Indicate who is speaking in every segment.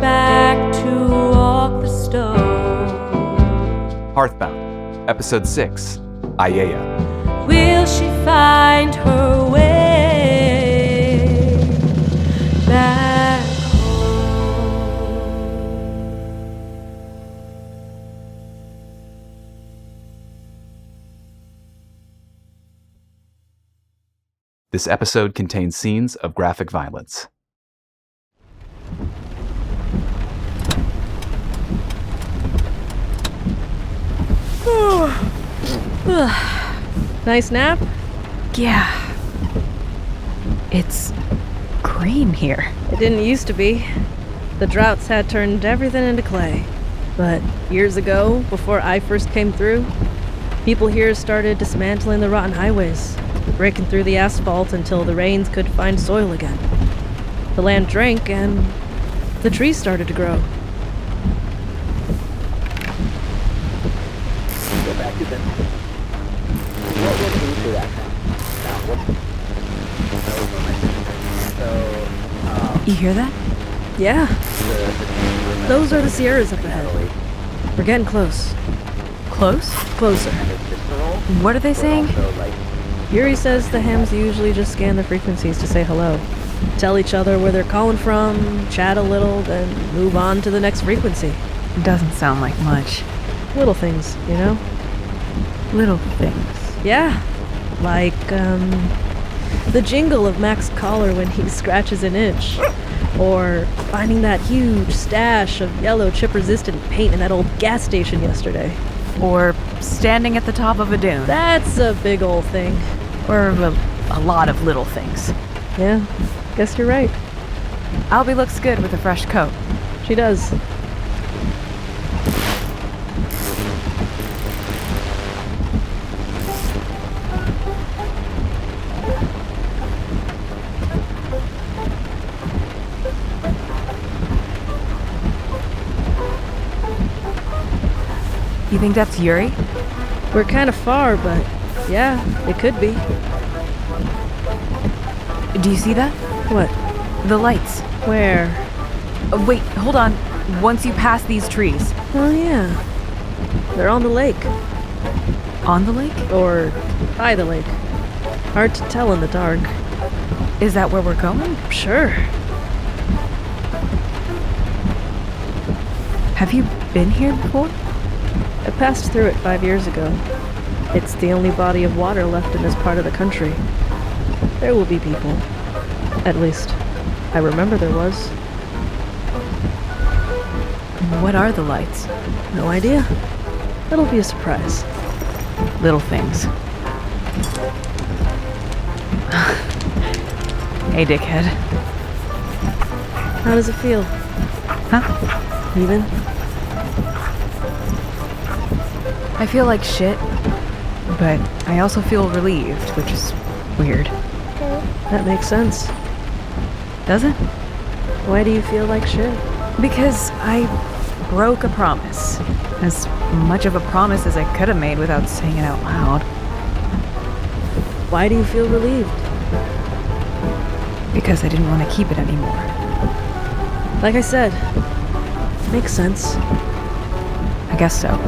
Speaker 1: back to walk the stone.
Speaker 2: Hearthbound, Episode 6, Aeaea.
Speaker 1: Will she find her way back home?
Speaker 2: This episode contains scenes of graphic violence.
Speaker 3: Nice nap?
Speaker 4: Yeah. It's green here.
Speaker 3: It didn't used to be. The droughts had turned everything into clay. But years ago, before I first came through, people here started dismantling the rotten highways, breaking through the asphalt until the rains could find soil again. The land drank and the trees started to grow.
Speaker 5: Go back to the... What will do to that thing?
Speaker 4: You hear that?
Speaker 3: Yeah, those are the Sierras up ahead. We're getting close.
Speaker 4: Close?
Speaker 3: Closer.
Speaker 4: What are they saying?
Speaker 3: Yuri says the hams usually just scan the frequencies to say hello. Tell each other where they're calling from, chat a little, then move on to the next frequency.
Speaker 4: Doesn't sound like much.
Speaker 3: Little things, you know?
Speaker 4: Little things.
Speaker 3: Yeah. Like, the jingle of Mac's collar when he scratches an itch. Or finding that huge stash of yellow chip-resistant paint in that old gas station yesterday.
Speaker 4: Or standing at the top of a dune.
Speaker 3: That's a big old thing.
Speaker 4: Or a lot of little things.
Speaker 3: Yeah, guess you're right.
Speaker 4: Albie looks good with a fresh coat.
Speaker 3: She does.
Speaker 4: You think that's Yuri?
Speaker 3: We're kind of far, but yeah, it could be.
Speaker 4: Do you see that?
Speaker 3: What?
Speaker 4: The lights.
Speaker 3: Where?
Speaker 4: Wait, hold on. Once you pass these trees.
Speaker 3: Oh yeah. They're on the lake.
Speaker 4: On the lake?
Speaker 3: Or by the lake. Hard to tell in the dark.
Speaker 4: Is that where we're going?
Speaker 3: Sure.
Speaker 4: Have you been here before?
Speaker 3: I passed through it 5 years ago. It's the only body of water left in this part of the country. There will be people. At least, I remember there was.
Speaker 4: What are the lights?
Speaker 3: No idea. It'll be a surprise.
Speaker 4: Little things. Hey, dickhead.
Speaker 3: How does it feel?
Speaker 4: Huh?
Speaker 3: Even?
Speaker 4: I feel like shit, but I also feel relieved, which is weird.
Speaker 3: That makes sense.
Speaker 4: Does it?
Speaker 3: Why do you feel like shit?
Speaker 4: Because I broke a promise. As much of a promise as I could have made without saying it out loud.
Speaker 3: Why do you feel relieved?
Speaker 4: Because I didn't want to keep it anymore.
Speaker 3: Like I said, makes sense.
Speaker 4: I guess so.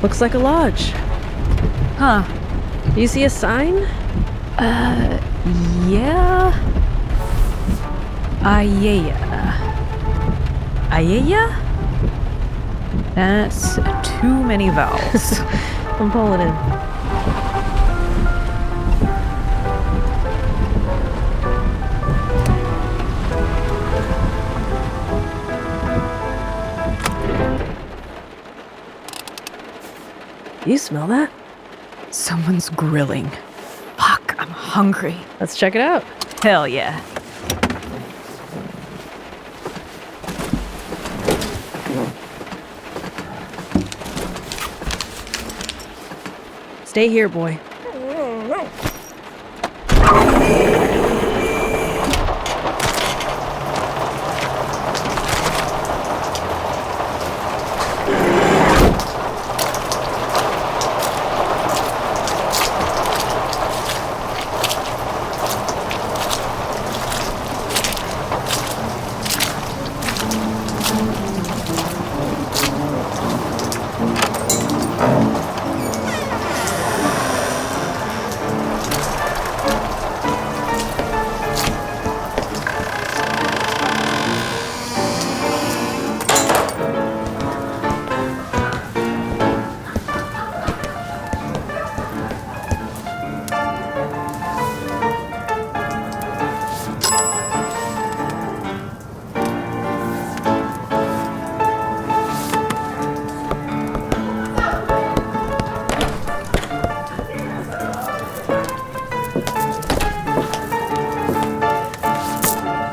Speaker 3: Looks like a lodge.
Speaker 4: Huh.
Speaker 3: Do you see a sign?
Speaker 4: Yeah. Aeaea. Aeaea? That's too many vowels.
Speaker 3: I'm pulling in. You smell that?
Speaker 4: Someone's grilling. Fuck, I'm hungry.
Speaker 3: Let's check it out.
Speaker 4: Hell yeah.
Speaker 3: Stay here, boy.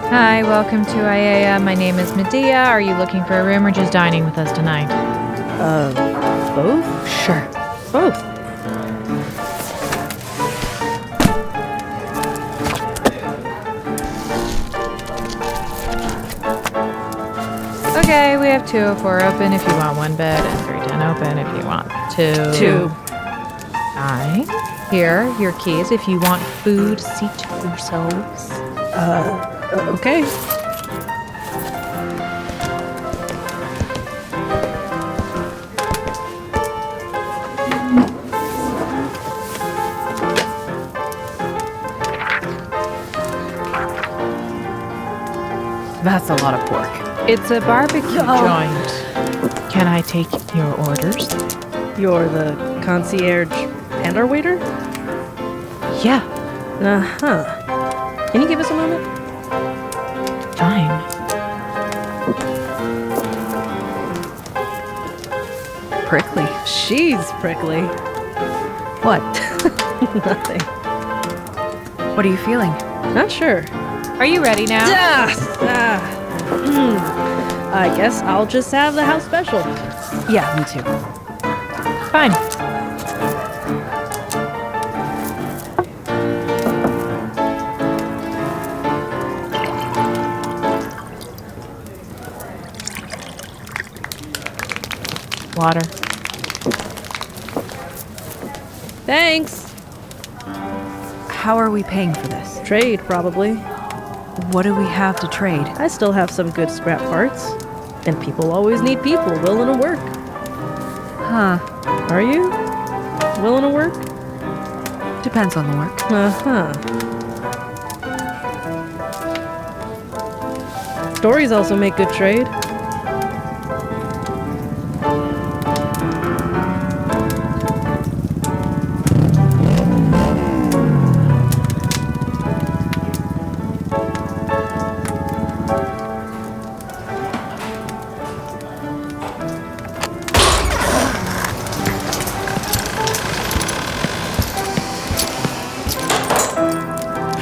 Speaker 6: Hi, welcome to Aeaea. My name is Medea. Are you looking for a room or just dining with us tonight?
Speaker 3: Both?
Speaker 6: Sure.
Speaker 3: Both.
Speaker 6: Okay, we have 204 open if you want one bed and 310 open if you want two. Fine. Here, your keys. If you want food, seat yourselves.
Speaker 3: Okay.
Speaker 4: That's a lot of pork.
Speaker 6: It's a barbecue joint. Can I take your orders?
Speaker 3: You're the concierge and our waiter?
Speaker 6: Yeah,
Speaker 3: Uh-huh. Can you give us a moment?
Speaker 6: fine.
Speaker 4: Prickly.
Speaker 3: She's prickly.
Speaker 4: What?
Speaker 3: Nothing.
Speaker 4: What are you feeling?
Speaker 3: Not sure.
Speaker 6: Are you ready now?
Speaker 3: I guess I'll just have the house special.
Speaker 4: Yeah, me too.
Speaker 6: Fine. Water.
Speaker 3: Thanks.
Speaker 4: How are we paying for this?
Speaker 3: Trade, probably.
Speaker 4: What do we have to trade?
Speaker 3: I still have some good scrap parts. And people always need people willing to work.
Speaker 4: Huh.
Speaker 3: Are you? Willing to work?
Speaker 4: Depends on the work.
Speaker 3: Uh-huh. Stories also make good trade.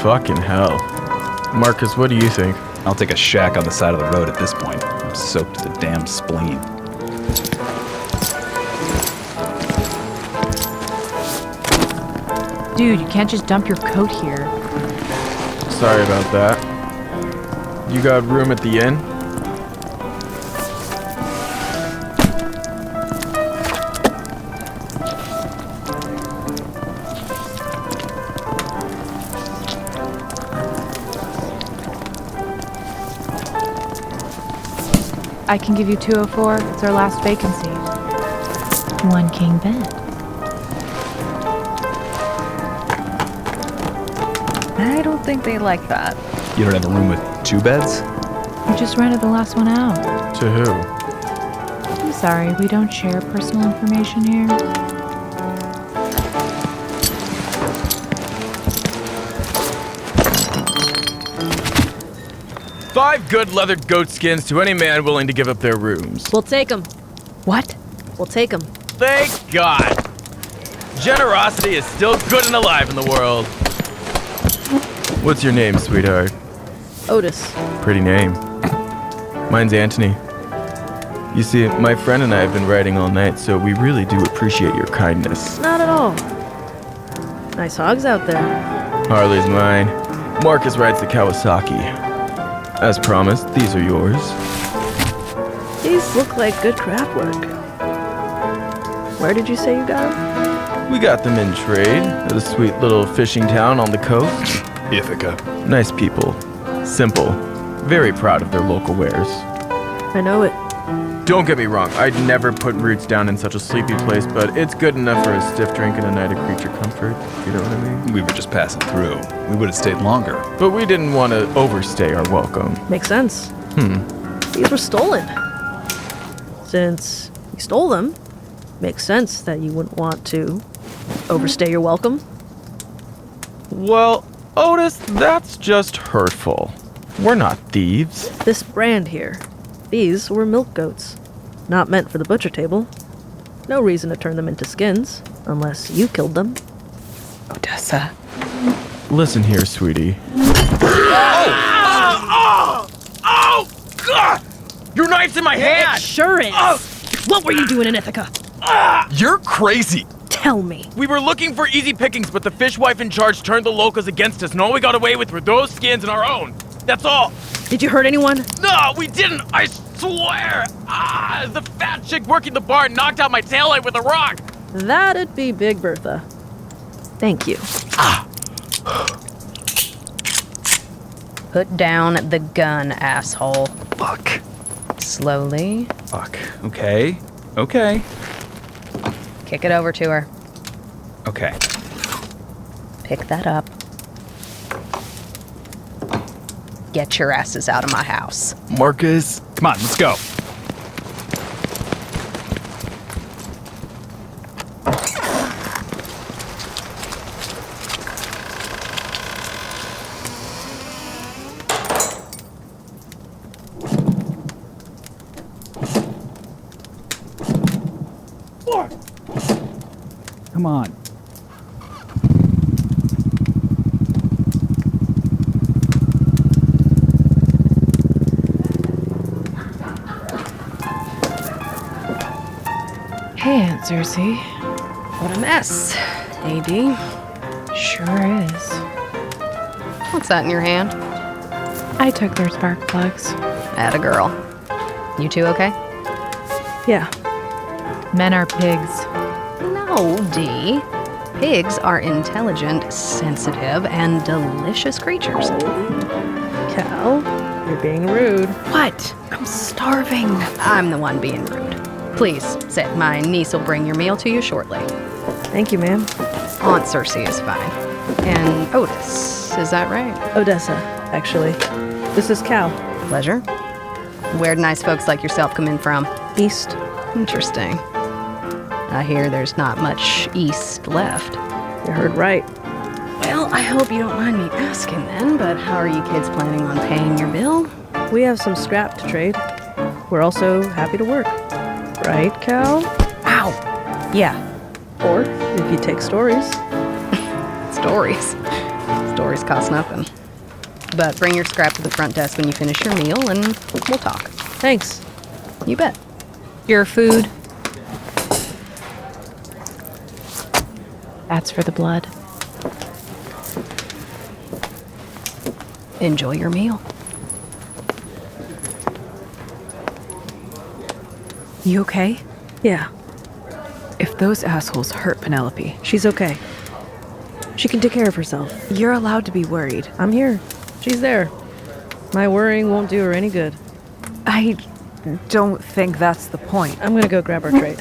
Speaker 7: Fucking hell. Marcus, what do you think?
Speaker 2: I'll take a shack on the side of the road at this point. I'm soaked to the damn spleen.
Speaker 6: Dude, you can't just dump your coat here.
Speaker 7: Sorry about that. You got room at the inn?
Speaker 6: I can give you 204. It's our last vacancy. One king bed.
Speaker 4: I don't think they like that.
Speaker 2: You don't have a room with 2 beds?
Speaker 6: We just rented the last one out.
Speaker 7: To who?
Speaker 6: I'm sorry, we don't share personal information here.
Speaker 7: Five good leather goat skins to any man willing to give up their rooms.
Speaker 3: We'll take them.
Speaker 4: What?
Speaker 3: We'll take them.
Speaker 7: Thank God! Generosity is still good and alive in the world. What's your name, sweetheart?
Speaker 3: Otis.
Speaker 7: Pretty name. Mine's Anthony. You see, my friend and I have been writing all night, so we really do appreciate your kindness.
Speaker 3: Not at all. Nice hogs out there.
Speaker 7: Harley's mine. Marcus rides the Kawasaki. As promised, these are yours.
Speaker 3: These look like good craft work. Where did you say you got them?
Speaker 7: We got them in trade at a sweet little fishing town on the coast.
Speaker 2: Ithaca.
Speaker 7: Nice people. Simple. Very proud of their local wares.
Speaker 3: I know it.
Speaker 7: Don't get me wrong, I'd never put roots down in such a sleepy place, but it's good enough for a stiff drink and a night of creature comfort, if you know what I mean.
Speaker 2: We were just passing through. We would have stayed longer.
Speaker 7: But we didn't want to overstay our welcome.
Speaker 3: Makes sense. These were stolen. Since you stole them, makes sense that you wouldn't want to overstay your welcome.
Speaker 7: Well, Otis, that's just hurtful. We're not thieves.
Speaker 3: This brand here, these were milk goats. Not meant for the butcher table. No reason to turn them into skins, unless you killed them.
Speaker 4: Odessa.
Speaker 7: Listen here, sweetie. Oh! Oh! God! Your knife's in my hand!
Speaker 3: It sure is.
Speaker 7: Oh!
Speaker 3: What were you doing in Ithaca?
Speaker 7: You're crazy!
Speaker 3: Tell me.
Speaker 7: We were looking for easy pickings, but the fishwife in charge turned the locals against us, and all we got away with were those skins and our own. That's all.
Speaker 3: Did you hurt anyone?
Speaker 7: No, we didn't! I swear! The fat chick working the bar knocked out my taillight with a rock!
Speaker 3: That'd be Big Bertha. Thank you.
Speaker 4: Put down the gun, asshole.
Speaker 2: Fuck.
Speaker 4: Slowly.
Speaker 2: Fuck. Okay. Okay.
Speaker 4: Kick it over to her.
Speaker 2: Okay.
Speaker 4: Pick that up. Get your asses out of my house.
Speaker 7: Marcus.
Speaker 2: Come on, let's go. Come on.
Speaker 6: Hey, Aunt Cersei.
Speaker 4: What a mess, AD.
Speaker 6: Sure is.
Speaker 4: What's that in your hand?
Speaker 6: I took their spark plugs.
Speaker 4: Atta girl. You two okay?
Speaker 3: Yeah.
Speaker 6: Men are pigs.
Speaker 4: No, Dee. Pigs are intelligent, sensitive, and delicious creatures.
Speaker 3: Cal, you're being rude.
Speaker 4: What? I'm starving. I'm the one being rude. Please sit. My niece will bring your meal to you shortly.
Speaker 3: Thank you, ma'am.
Speaker 4: Aunt Cersei is fine. And Otis, is that right?
Speaker 3: Odessa, actually. This is Cal.
Speaker 4: Pleasure. Where'd nice folks like yourself come in from?
Speaker 3: East.
Speaker 4: Interesting. I hear there's not much east left.
Speaker 3: You heard right.
Speaker 4: Well, I hope you don't mind me asking then, but how are you kids planning on paying your bill?
Speaker 3: We have some scrap to trade. We're also happy to work. Right, Cal?
Speaker 4: Ow! Yeah.
Speaker 3: Or, if you take stories.
Speaker 4: Stories. Stories cost nothing. But bring your scrap to the front desk when you finish your meal and we'll talk.
Speaker 3: Thanks.
Speaker 4: You bet.
Speaker 6: Your food. That's for the blood.
Speaker 4: Enjoy your meal.
Speaker 8: You okay?
Speaker 3: Yeah,
Speaker 8: If those assholes hurt Penelope,
Speaker 3: she's okay. She can take care of herself.
Speaker 8: you're allowed to be worried.
Speaker 3: I'm here. She's there. My worrying won't do her any good.
Speaker 8: I don't think that's the point.
Speaker 3: I'm gonna go grab our trade.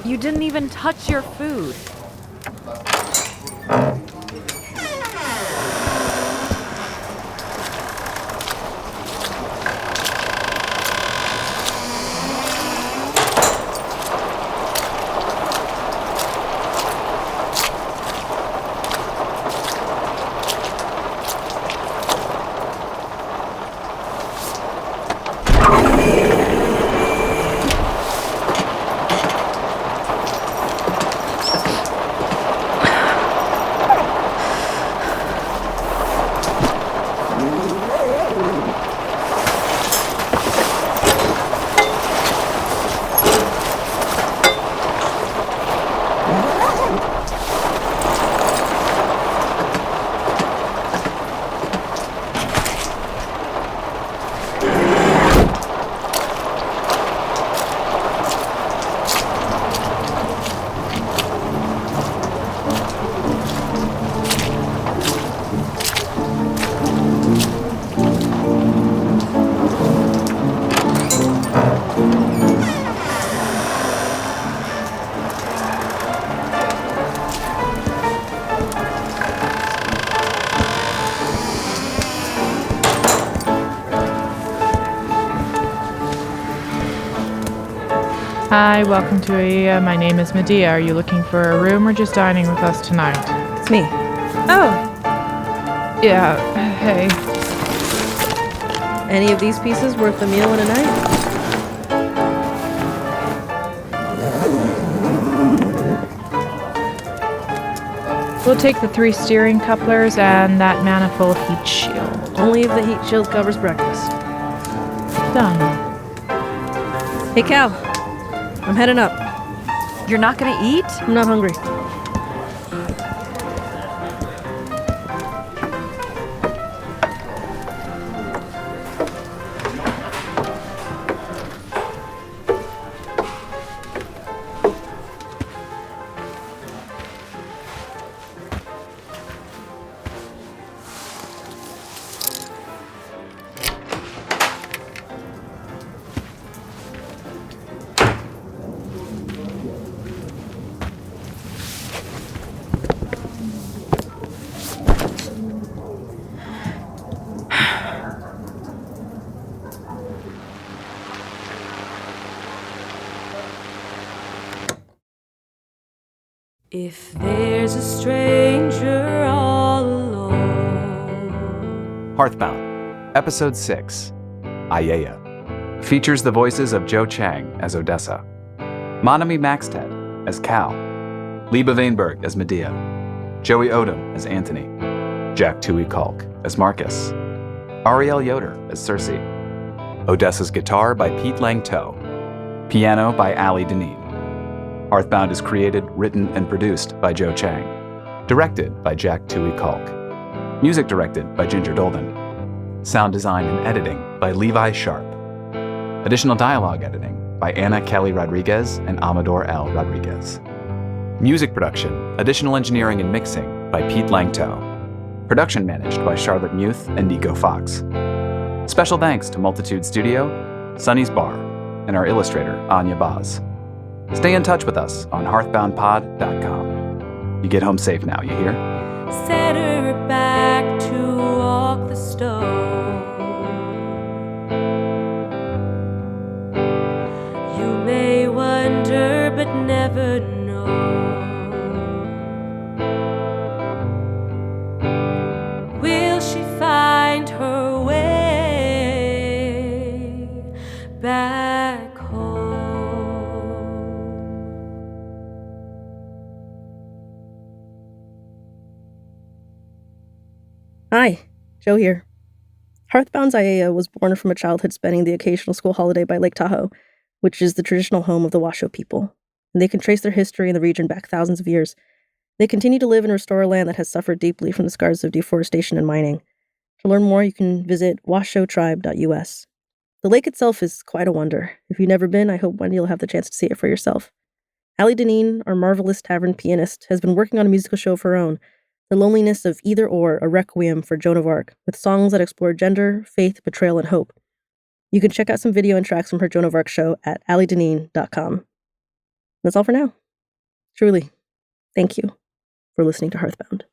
Speaker 8: You didn't even touch your food.
Speaker 6: Hi, welcome to Aeaea. My name is Medea. Are you looking for a room or just dining with us tonight?
Speaker 3: It's me. Oh,
Speaker 6: Yeah, hey.
Speaker 3: any of these pieces worth a meal in a night?
Speaker 6: We'll take the 3 steering couplers and that manifold heat shield.
Speaker 3: Only if the heat shield covers breakfast.
Speaker 6: Done.
Speaker 3: Hey, Cal. I'm heading up.
Speaker 8: You're not gonna eat?
Speaker 3: I'm not hungry.
Speaker 1: If there's a stranger all alone.
Speaker 2: Hearthbound, Episode 6, Aeaea. Features the voices of Joe Chang as Odessa, Manami Maxted as Cal, Liba Vainberg as Medea, Joey Odom as Anthony, Jack Tui Kalk as Marcus, Ariel Yoder as Cersei, Odessa's guitar by Pete Langto, piano by Ali Deneen. Hearthbound is created, written, and produced by Joe Chang. Directed by Jack Tui Kalk. Music directed by Ginger Dolden. Sound design and editing by Levi Sharp. Additional dialogue editing by Anna Kelly Rodriguez and Amador L. Rodriguez. Music production, additional engineering and mixing by Pete Langto. Production managed by Charlotte Muth and Nico Fox. Special thanks to Multitude Studio, Sunny's Bar, and our illustrator, Anya Boz. Stay in touch with us on hearthboundpod.com. You get home safe now, you hear?
Speaker 1: Set her back to walk the stone. You may wonder, but never know. Will she find her way back home?
Speaker 3: Hi, Joe here. Hearthbound's Aeaea was born from a childhood spending the occasional school holiday by Lake Tahoe, which is the traditional home of the Washoe people. And they can trace their history in the region back thousands of years. They continue to live and restore a land that has suffered deeply from the scars of deforestation and mining. To learn more, you can visit washoetribe.us. The lake itself is quite a wonder. If you've never been, I hope one day you'll have the chance to see it for yourself. Ali Deneen, our marvelous tavern pianist, has been working on a musical show of her own, The Loneliness of Either Or, a Requiem for Joan of Arc, with songs that explore gender, faith, betrayal, and hope. You can check out some video and tracks from her Joan of Arc show at alideneen.com. That's all for now. Truly, thank you for listening to Hearthbound.